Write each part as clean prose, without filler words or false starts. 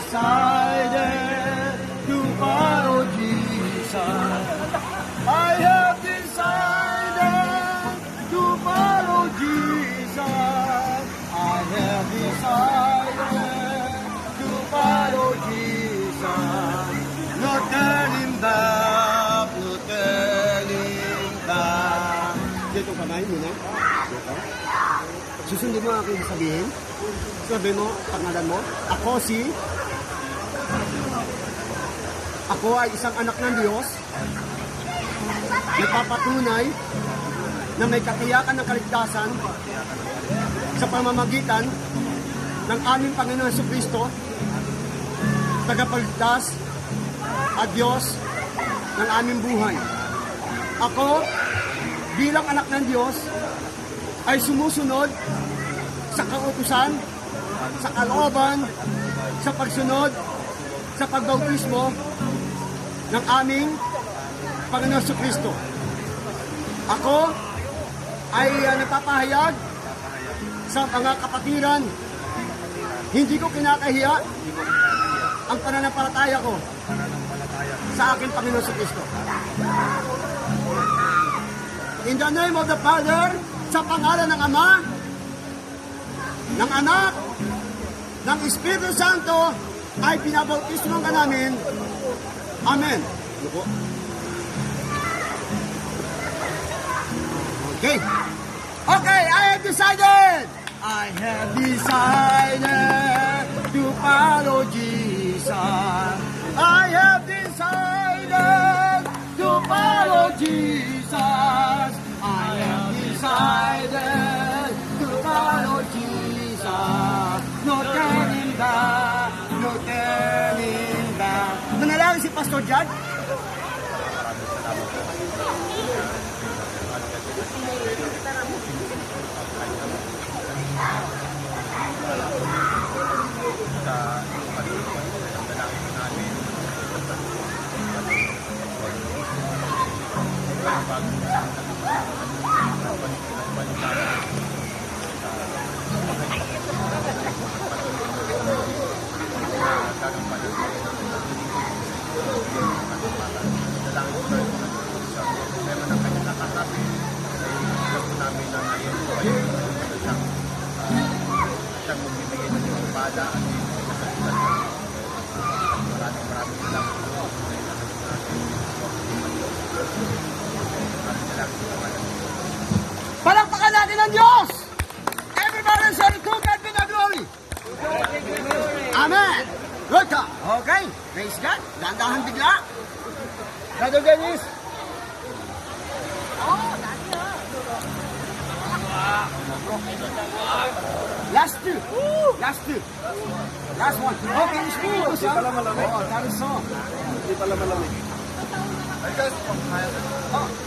decided to follow Jesus. I have decided to follow Jesus. I have decided to follow Jesus. No turning back, no turning back. Dito kamay muna. Dito. Susundin mo ang aking sabihin. Sabi mo, pangalan mo. Ako ay isang anak ng Diyos. Nagpapatunay na may katiyakan ng kaligtasan sa pamamagitan ng aming Panginoon Jesucristo, tagapagligtas at Diyos ng aming buhay. Ako, bilang anak ng Diyos, ay sumusunod sa kautusan, sa kalooban, sa pagsunod, sa pagbautismo ng aming Panginoon Jesucristo. Ako ay nagpapahayag sa mga kapatiran. Hindi ko kinakahiya ang pananampalataya ko sa aking Panginoon Jesucristo. In the name of the Father, sa pangalan ng Ama, ng Anak, ng Espiritu Santo, ay pinabautismo ka namin. Amen. Okay. Okay, I have decided to follow Jesus. I have decided to follow Jesus. I have decided to follow Jesus. No turning back, no turning back. Manalangin si Pastor Jad. Palakpakan natin ang Diyos! Everybody say to God be the glory! Amen! Good ka! Okay, praise God. Dahan-dahan bigla. Brother Dennis. Last two. Last one. Okay, it's cool. Hindi pala malamig. Oh, that is so. Hindi pala malamig.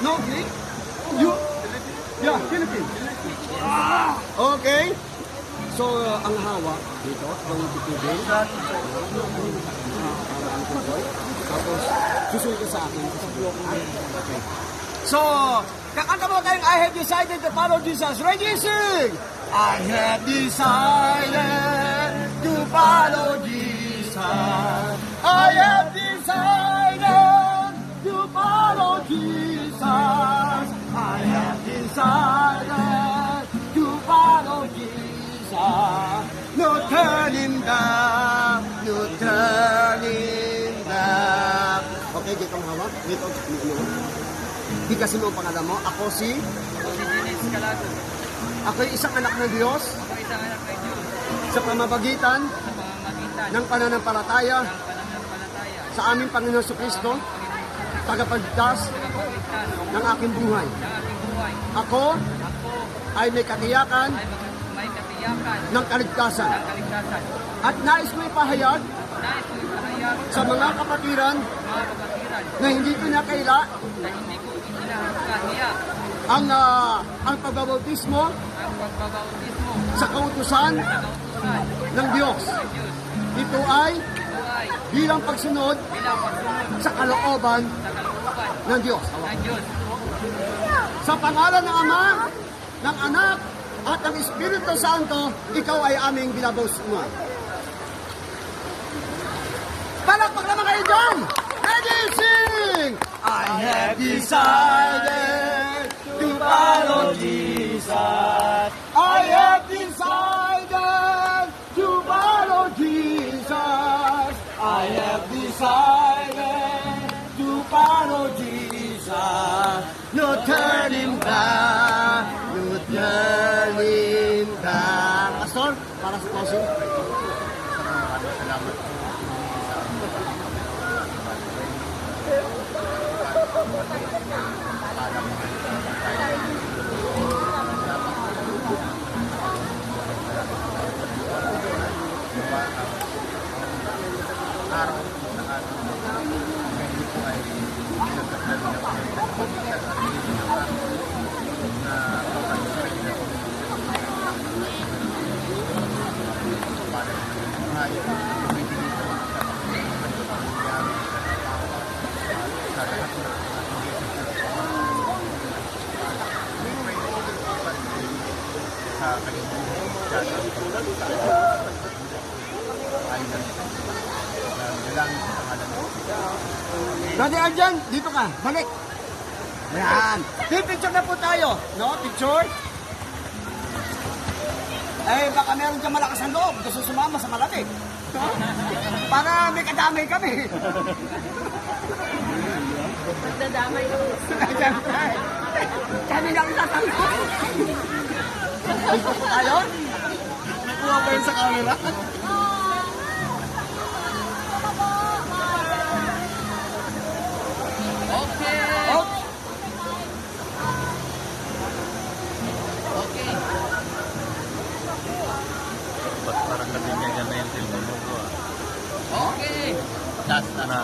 No, Greek? You? Yeah, Philippines. Okay. So, ang hawak dito, ang titubin. Tapos, susunod ka sa akin. Okay. So, kakanta mo tayong I have decided to follow Jesus. Ready, sing! I have decided to follow Jesus. I have decided to follow Jesus. I have decided to follow Jesus. No turning back, no turning back. Okay, dito ang hawak. Dito. Di kasi mo ang pangalan mo. Ako si Dennis Calado. Ako ay isang anak ng Diyos. Ako isang anak ng Diyos. Sa pamamagitan ng pananampalataya sa aming Panginoon Jesucristo, tagapagligtas ng aking buhay. Ako ay may katiyakan ng kaligtasan. At nais ko ipahayag sa mga kapatiran na hindi ko nakaila ang pagbabautismo sa kautusan ng Diyos. Ito ay bilang pagsunod sa kalooban ng Diyos. Sa pangalan ng Ama, ng Anak, at ng Espiritu Santo, ikaw ay aming binabautismo. decided to follow Jesus. I have decided to follow Jesus. I have decided to follow Jesus. No turning back, no turning back. Pastor, para sa closing. Salamat. Araw ng ating ngayon po ay nagkakaroon na Brother Arjan, dito ka. Balik. Ayan. Picture na po tayo. No? Picture. Eh, baka meron dyan malakas ang loob. Gusto sumama sa malamig. No? Para may kadamay kami. Magdadamay ako. Kami lang tatanggap. Dito po tayo. Nakuha ba yun sa camera? Okay. Oh. Okay. Ba't parang kasi ganyan na yung cellphone mo po ah? Okay. Taas na.